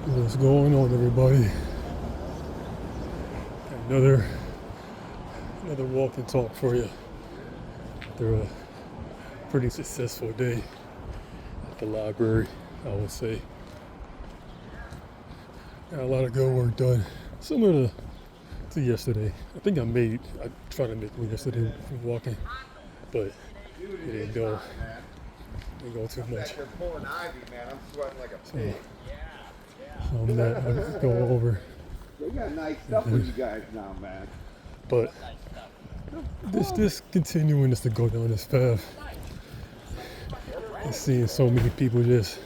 What's going on, everybody? Another walk and talk for you. After a pretty successful day at the library, I would say. Got a lot of good work done, similar to yesterday. I think I tried to make one yesterday from walking, but it didn't go too much. They're pulling ivy, man. I'm sweating like a pig. So I'll go over. They got nice stuff for you guys now, man. But this continuing just to go down this path and seeing so many people just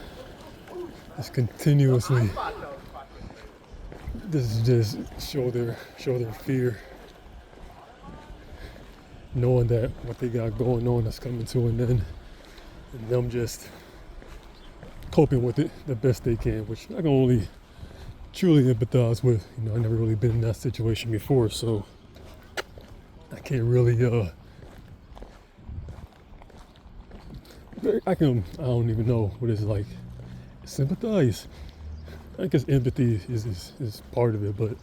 continuously just show their fear, knowing that what they got going on is coming to an end, and them just coping with it the best they can, which I can only truly empathize with. I've never really been in that situation before, so I can't really I don't even know what it's like. Sympathize. I guess empathy is part of it, but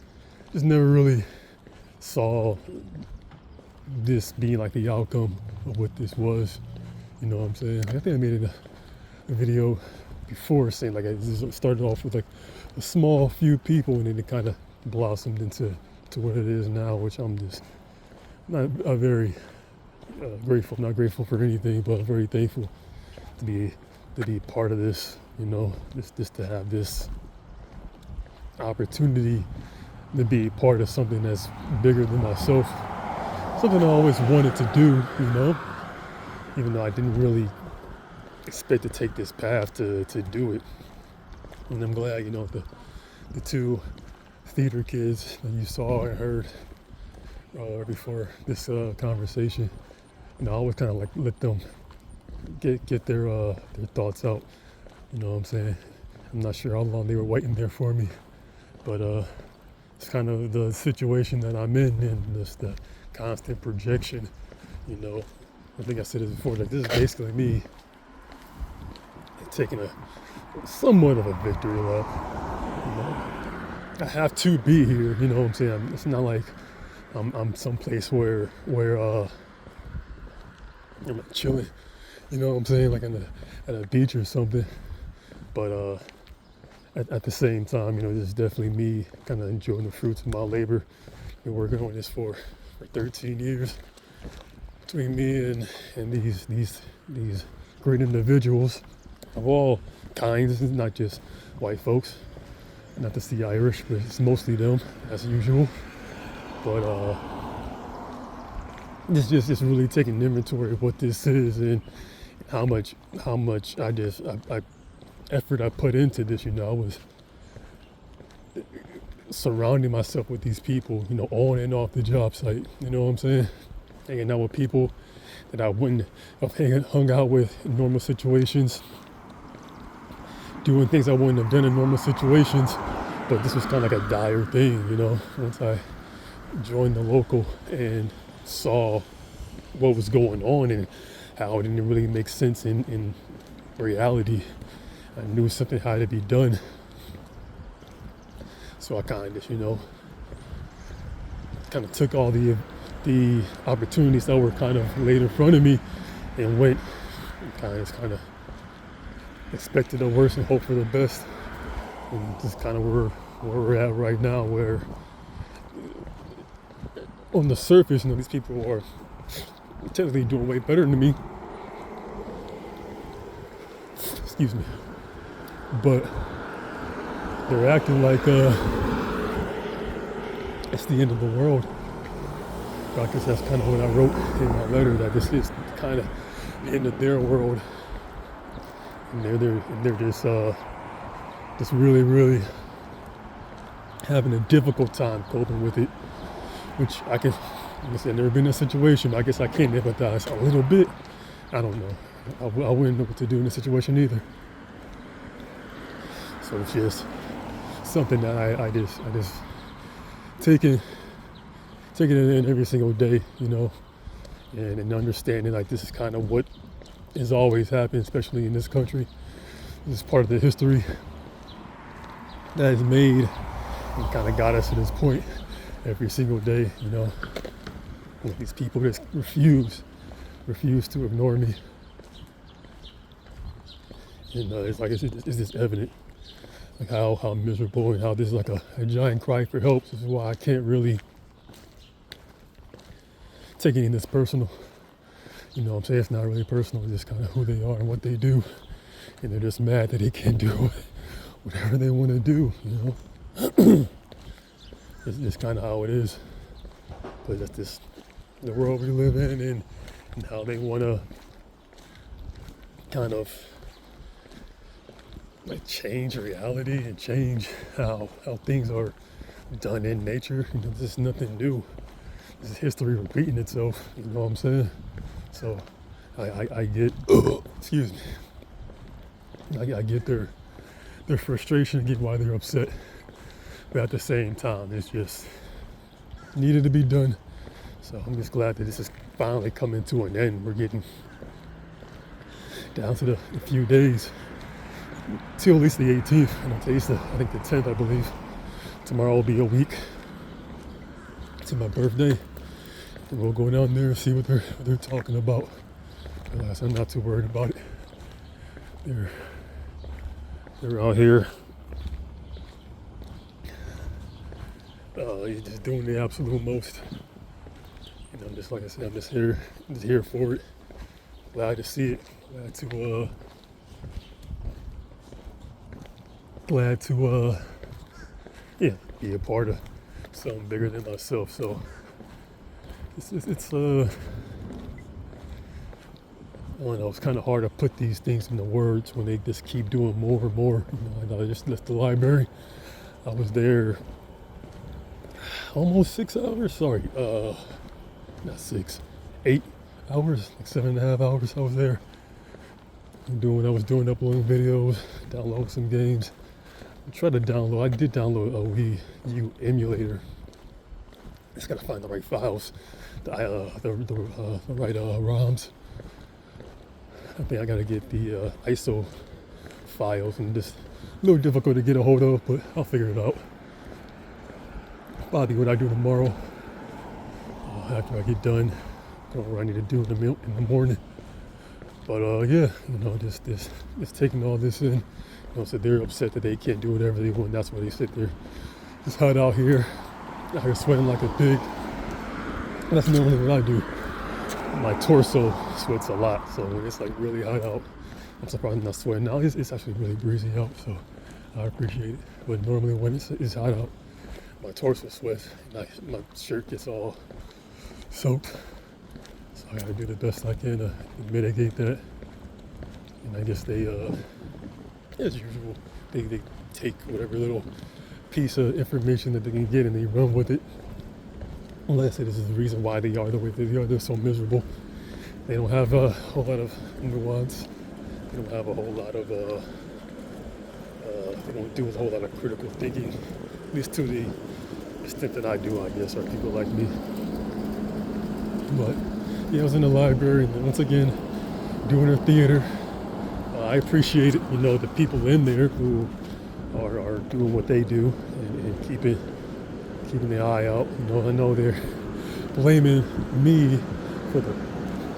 just never really saw this being like the outcome of what this was. You know what I'm saying? I think I made a video before saying like it started off with like a small few people, and then it kind of blossomed into what it is now, which I'm just not very grateful. Not grateful for anything, but very thankful to be part of this. Just to have this opportunity to be part of something that's bigger than myself. Something I always wanted to do, even though I didn't really expect to take this path to do it. And I'm glad, the two theater kids that you saw and heard before this conversation, I always kind of like let them get their thoughts out. You know what I'm saying? I'm not sure how long they were waiting there for me, but it's kind of the situation that I'm in, and just the constant projection. I think I said this before, like this is basically me taking a somewhat of a victory lap. I have to be here, you know what I'm saying? It's not like I'm someplace where I'm like chilling, you know what I'm saying, like at a beach or something. But at the same time, this is definitely me kind of enjoying the fruits of my labor. Been working on this for 13 years between me and these great individuals of all kinds. It's not just white folks, not to see Irish, but it's mostly them as usual. But it's just really taking inventory of what this is and how much I effort I put into this. I was surrounding myself with these people, on and off the job site. You know what I'm saying? Hanging out with people that I wouldn't have hung out with in normal situations, doing things I wouldn't have done in normal situations. But this was kind of like a dire thing, once I joined the local and saw what was going on and how it didn't really make sense in reality. I knew something had to be done. So I kind of took all the opportunities that were kind of laid in front of me and went and kind of expected the worst and hope for the best. And just kind of where we're at right now, where on the surface, these people are technically doing way better than me. Excuse me. But they're acting like it's the end of the world. I guess that's kind of what I wrote in my letter, that this is kind of the end of their world, and they're just really having a difficult time coping with it. Which like I said, I've never been in a situation, but I guess I can empathize a little bit. I don't know. I wouldn't know what to do in this situation either. So it's just something that I just taking it in every single day, and understanding like this is kind of what has always happened, especially in this country. This is part of the history. that is made and kind of got us to this point every single day, you know. Like these people just refuse to ignore me. And it's like, it's just evident, like how miserable and how this is like a giant cry for help. This is why I can't really take any of this personal. You know what I'm saying? It's not really personal, it's just kind of who they are and what they do. And they're just mad that they can't do whatever they want to do, you know? It's kind of how it is. But that's just the world we live in, and how they want to kind of like change reality and change how things are done in nature. You know, this is nothing new. This is history repeating itself, you know what I'm saying? So I get, excuse me, I get their frustration, I get why they're upset. But at the same time, it's just needed to be done. So I'm just glad that this is finally coming to an end. We're getting down to the few days till at least the 18th, and today's I think the 10th, I believe. Tomorrow will be a week to my birthday, and we'll go down there and see what they're talking about. Otherwise, I'm not too worried about it. They're out here just doing the absolute most. And I'm just, like I said, I'm just here for it. Glad to see it. Glad to yeah, be a part of something bigger than myself. So it's I don't know, it's kind of hard to put these things into words when they just keep doing more and more. You know, I just left the library. I was there almost 6 hours. Sorry, not 6, 8 hours, like 7.5 hours. I was there. I was doing uploading videos, downloading some games. I did download a Wii U emulator. Just gotta find the right files, the right ROMs. I think I gotta get the ISO files, and just a little difficult to get a hold of, but I'll figure it out. Probably what I do tomorrow, after I get done, what I need to do in the morning. But yeah, you know, just taking all this in. You know, so they're upset that they can't do whatever they want. That's why they sit there, just hide out here sweating like a pig. And that's normally what I do. My torso sweats a lot, so when it's like really hot out, I'm surprised I'm not sweating. Now it's actually really breezy out, so I appreciate it. But normally when it's hot out, my torso sweats, and my shirt gets all soaked. So I gotta do the best I can to mitigate that. And I guess they, as usual, they take whatever little piece of information that they can get and they run with it. Unless it is the reason why they are the way they are. They're so miserable. They don't have a whole lot of nuance. They don't have a whole lot of, they don't do a whole lot of critical thinking. At least to the extent that I do, I guess, or people like me. But yeah, I was in the library, and once again, doing their theater. I appreciate it, you know, the people in there who are doing what they do and keeping the eye out. You know, I know they're blaming me for the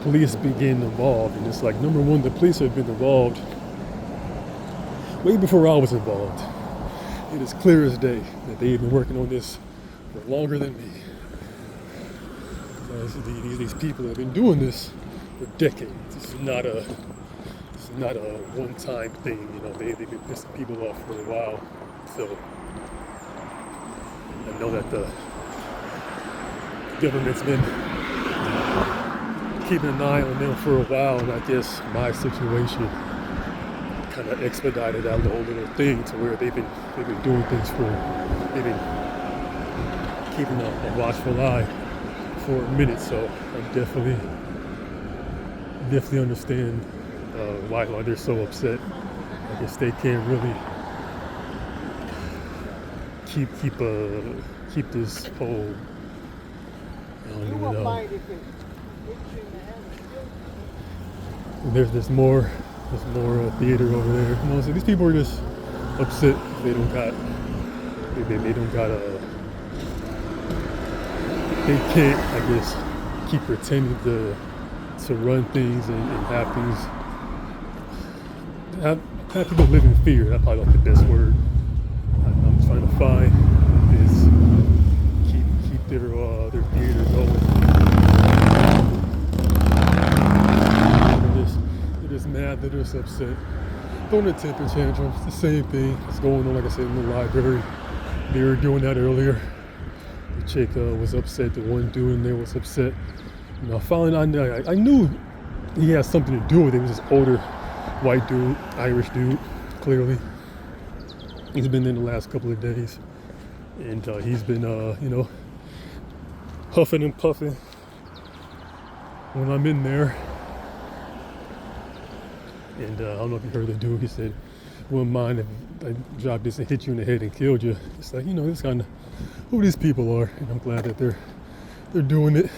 police being involved, and it's like, number one, the police have been involved way before I was involved. It is clear as day that they've been working on this for longer than me. These people have been doing this for decades. This is not a one-time thing. You know, they've been pissing people off for a while. So I know that the government's been keeping an eye on them for a while, and I guess my situation kind of expedited that whole little thing to where they've been doing things they've been keeping a watchful eye for a minute. So I definitely understand why they're so upset. I guess they can't really keep this whole. I don't even know. There's more theater over there. You know, so these people are just upset they don't got they don't gotta, they can't, I guess, keep pretending to run things and have things, have people live in fear. That's probably like the best word I'm trying to find is keep their theater going. They're just mad, they're just upset. Throwing a temper tantrum, it's the same thing. It's going on, like I said, in the library. They were doing that earlier. The chick was upset, the one dude in there was upset. You know, finally I knew he had something to do with it. He was this older white dude, Irish dude, clearly. He's been in the last couple of days. And he's been, you know, huffing and puffing when I'm in there. And I don't know if you heard the dude, he said, wouldn't mind if I dropped this and hit you in the head and killed you. It's like, you know, this kind of who these people are. And I'm glad that they're doing it,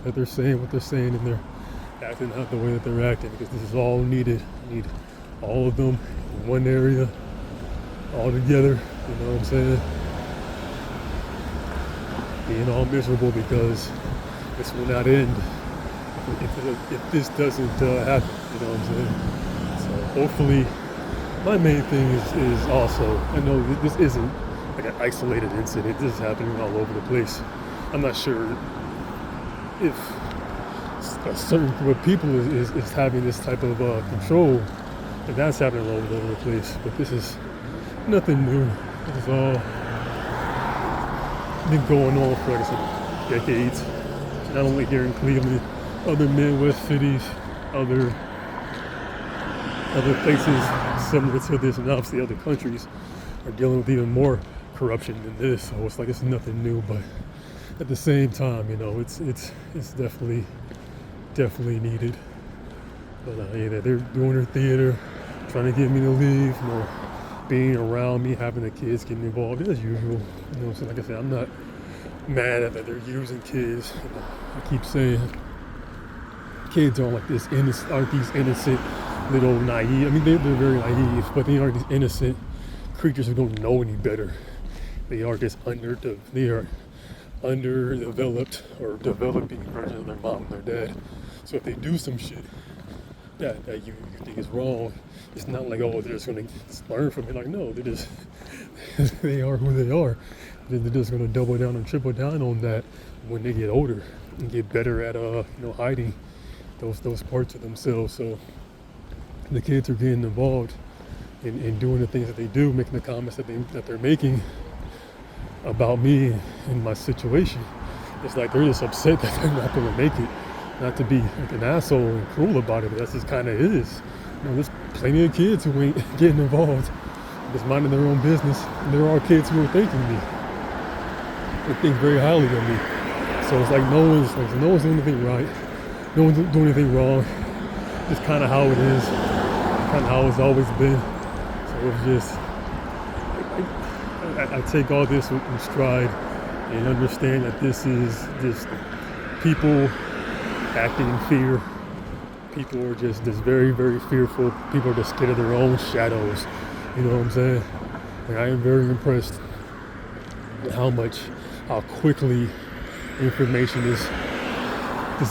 that they're saying what they're saying, and they're acting out the way that they're acting, because this is all needed. I need all of them in one area, all together, you know what I'm saying? Being all miserable because this will not end if this doesn't happen, you know what I'm saying? So hopefully, my main thing is also, I know this isn't like an isolated incident, this is happening all over the place. I'm not sure if a certain group of people is having this type of control, and that's happening all over the place, but this is nothing new. This is all been going on for, like I said, decades. Not only here in Cleveland, other Midwest cities, other places similar to this, and obviously other countries are dealing with even more corruption than this. So it's like it's nothing new, but at the same time, you know, it's definitely needed. But yeah, they're doing their theater, trying to get me to leave, you know, being around me, having the kids getting involved as usual. You know, so like I said, I'm not mad at that they're using kids. You know, I keep saying kids aren't like this innocent, aren't these innocent little naive. I mean, they're very naive, but they aren't these innocent creatures who don't know any better. They are just underdeveloped or developing versions of their mom and their dad. So if they do some shit that you think is wrong, it's not like, oh, they're just going to learn from it. Like, no, they're just, they are who they are. They're just going to double down and triple down on that when they get older and get better at, you know, hiding those parts of themselves. So the kids are getting involved in doing the things that they do, making the comments that they're making about me and my situation. It's like they're just upset that they're not going to make it. Not to be like an asshole and cruel about it, but that's just kind of is. You know, there's plenty of kids who ain't getting involved, just minding their own business. And there are kids who are thanking me. They think very highly of me. So it's like no one's doing anything right. No one's doing anything wrong. Just kind of how it is. Kind of how it's always been. So it's just, I take all this in stride and understand that this is just people acting in fear. People are just very, very fearful. People are just scared of their own shadows. You know what I'm saying? And I am very impressed with how quickly information just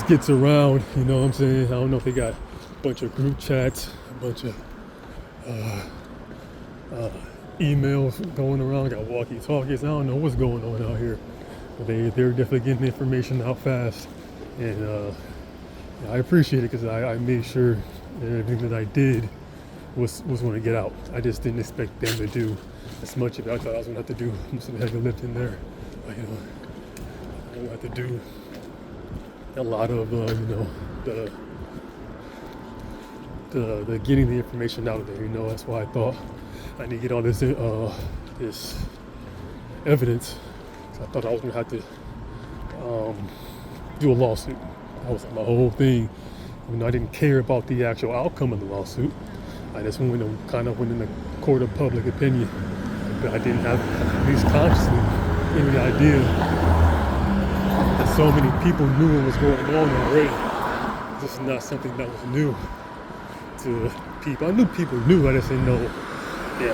gets around. You know what I'm saying? I don't know if they got a bunch of group chats, a bunch of emails going around, got walkie-talkies. I don't know what's going on out here, but they're definitely getting the information out fast. And I appreciate it, because I made sure that everything that I did was going to get out. I just didn't expect them to do as much of it. I thought I was going to have to do some heavy lifting there. But, you know, I'm going to have to do a lot of, you know, the getting the information out there. You know, that's why I thought I need to get all this this evidence. So I thought I was going to have to do a lawsuit. That was my whole thing. You know, I didn't care about the actual outcome of the lawsuit. I just went in the court of public opinion. But I didn't have, at least consciously, any idea that so many people knew what was going on already. This is not something that was new to people. I knew people knew, I just didn't know a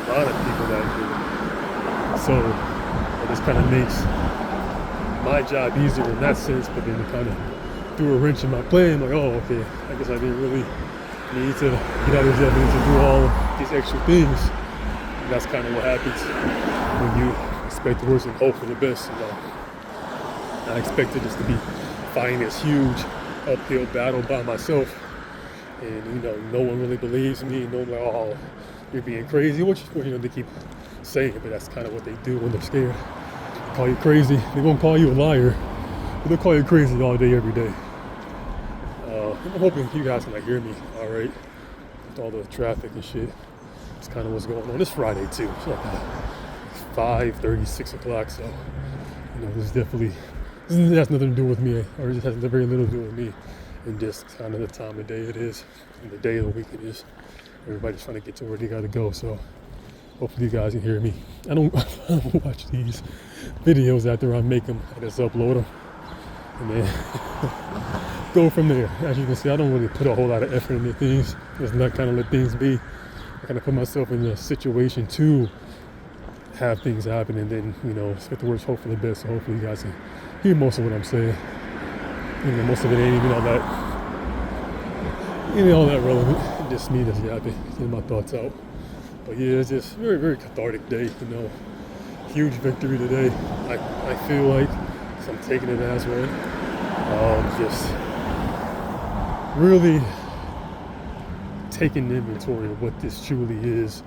lot of people that knew. So this kind of makes my job easier in that sense, but then it kind of threw a wrench in my plan. Like, oh, okay, I guess I didn't really need to get out of the Yappin to do all of these extra things. And that's kind of what happens when you expect the worst and hope for the best. You know, I expected this to be fighting this huge uphill battle by myself, and you know, no one really believes me. No one, like, oh, you're being crazy, which you know they keep saying, but that's kind of what they do when they're scared. They call you crazy. They won't call you a liar, but they'll call you crazy all day, every day. I'm hoping you guys can like hear me all right with all the traffic and shit. It's kind of what's going on. It's Friday too. It's like 5:30, 6 o'clock. So you know, this has nothing to do with me, or it just has very little to do with me. And just kind of the time of day it is, and the day of the week it is. Everybody's trying to get to where they gotta go. So hopefully you guys can hear me. I don't watch these videos after I make them. I just upload them and then go from there. As you can see, I don't really put a whole lot of effort into things. Just not kind of let things be. I kind of put myself in a situation to have things happen, and then, you know, expect the worst, hope for the best. So hopefully you guys can hear most of what I'm saying. You know, most of it ain't even all that relevant. Just me just yapping, getting my thoughts out. But yeah, it's just very, very cathartic day, you know. Huge victory today. I feel like, so I'm taking it as one. Just really taking inventory of what this truly is,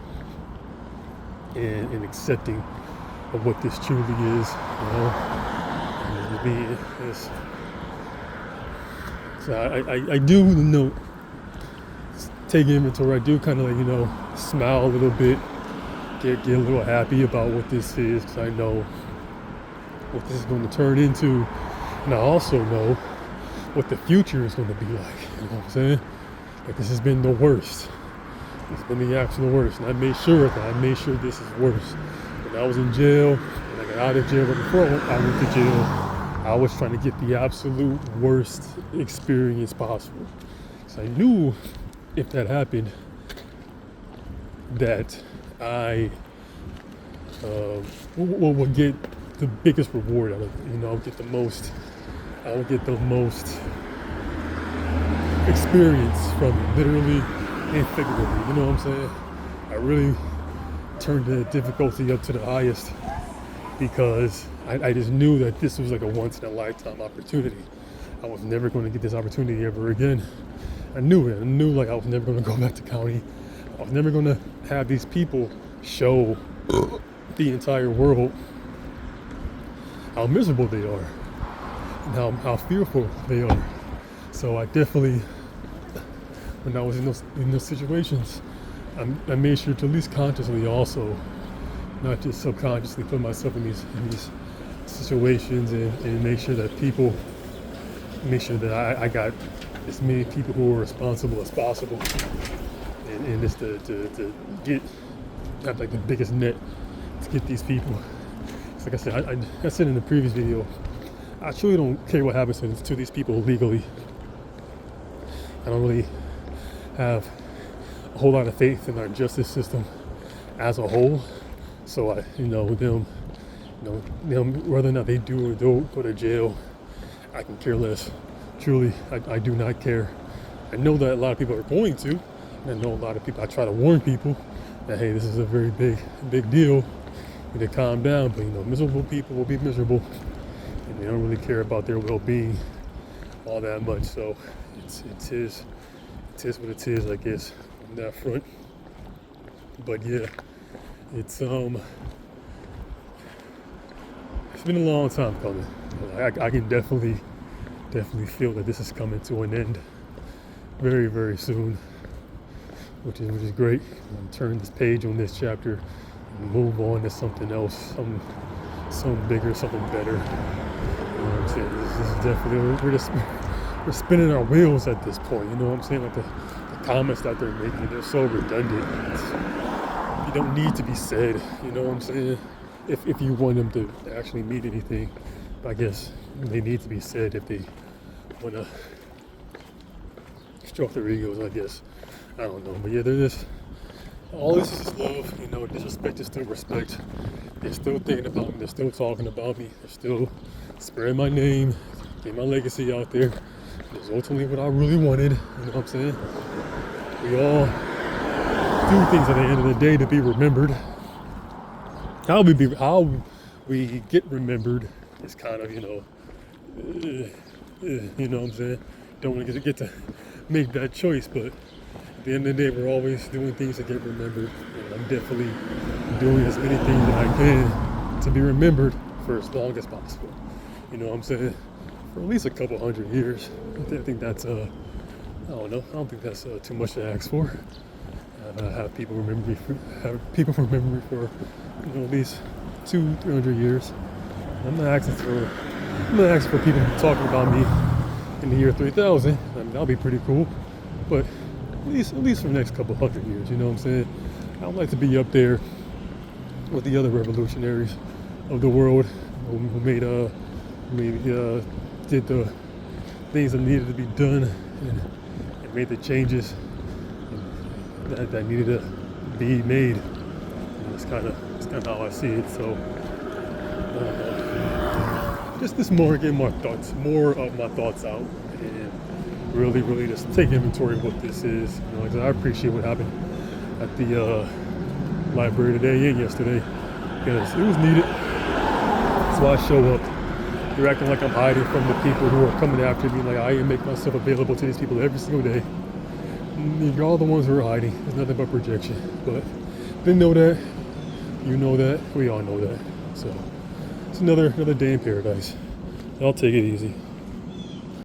and accepting of what this truly is, you know. And so I do, you know, take inventory. I do kind of like, you know, smile a little bit, get a little happy about what this is, because I know what this is going to turn into, and I also know what the future is going to be like. You know what I'm saying? Like, this has been the worst. It's been the absolute worst, and I made sure this is worse. When I was in jail, and I got out of jail, but before I went to jail, I was trying to get the absolute worst experience possible. So I knew if that happened, that I would get the biggest reward out of it. You know, I would get the most experience from it, literally and figuratively. You know what I'm saying? I really turned the difficulty up to the highest, because I just knew that this was like a once in a lifetime opportunity. I was never going to get this opportunity ever again. I knew it. I knew like I was never going to go back to county. I was never going to have these people show the entire world how miserable they are and how fearful they are. So I definitely, when I was in those situations, I made sure to at least consciously, also not just subconsciously, put myself in these situations, and make sure that I got as many people who are responsible as possible, and just to have like the biggest net to get these people. Like I said, I said in the previous video, I truly don't care what happens to these people legally. I don't really have a whole lot of faith in our justice system as a whole. So them, whether or not they do or don't go to jail, I can care less. Truly, I do not care. I know that a lot of people are going to, and I know a lot of people, I try to warn people that, hey, this is a very big deal. You need to calm down, but miserable people will be miserable, and they don't really care about their well-being all that much. So it is what it is, I guess, on that front. But yeah, it's been a long time coming. I can definitely feel that this is coming to an end very, very soon, which is great. I'm gonna turn this page on this chapter and move on to something else, something bigger, something better. You know what I'm saying? This is definitely, we're spinning our wheels at this point. You know what I'm saying? Like the comments that they're making, they're so redundant. You don't need to be said. You know what I'm saying? If you want them to actually mean anything, I guess they need to be said if they want to stroke their egos, I guess. I don't know. But yeah, they're just, all this is love, you know. Disrespect is still respect. They're still thinking about me. They're still talking about me. They're still spreading my name, getting my legacy out there. It's ultimately what I really wanted. You know what I'm saying? We all do things at the end of the day to be remembered. How we get remembered is kind of, you know what I'm saying? Don't want to get to make that choice, but at the end of the day, we're always doing things to get remembered. And I'm definitely doing as many things that I can to be remembered for as long as possible. You know what I'm saying? For at least a couple hundred years. I think that's, I don't know. I don't think that's too much to ask for. Have people remember me for at least 200-300 years. I'm not asking for people talking about me in the year 3000. I mean, that'll be pretty cool. But at least for the next couple hundred years, you know what I'm saying? I would like to be up there with the other revolutionaries of the world who did the things that needed to be done and made the changes that needed to be made. And it's kind of how I see it. So just this more, getting more of my thoughts out, and really just take inventory of what this is. You know, 'cause I appreciate what happened at the library today and yesterday, because it was needed. So I show up. You're acting like I'm hiding from the people who are coming after me. Like, I make myself available to these people every single day. You're all the ones who are hiding. It's nothing but projection. But they know that. You know that. We all know that. So it's another day in paradise. I'll take it easy.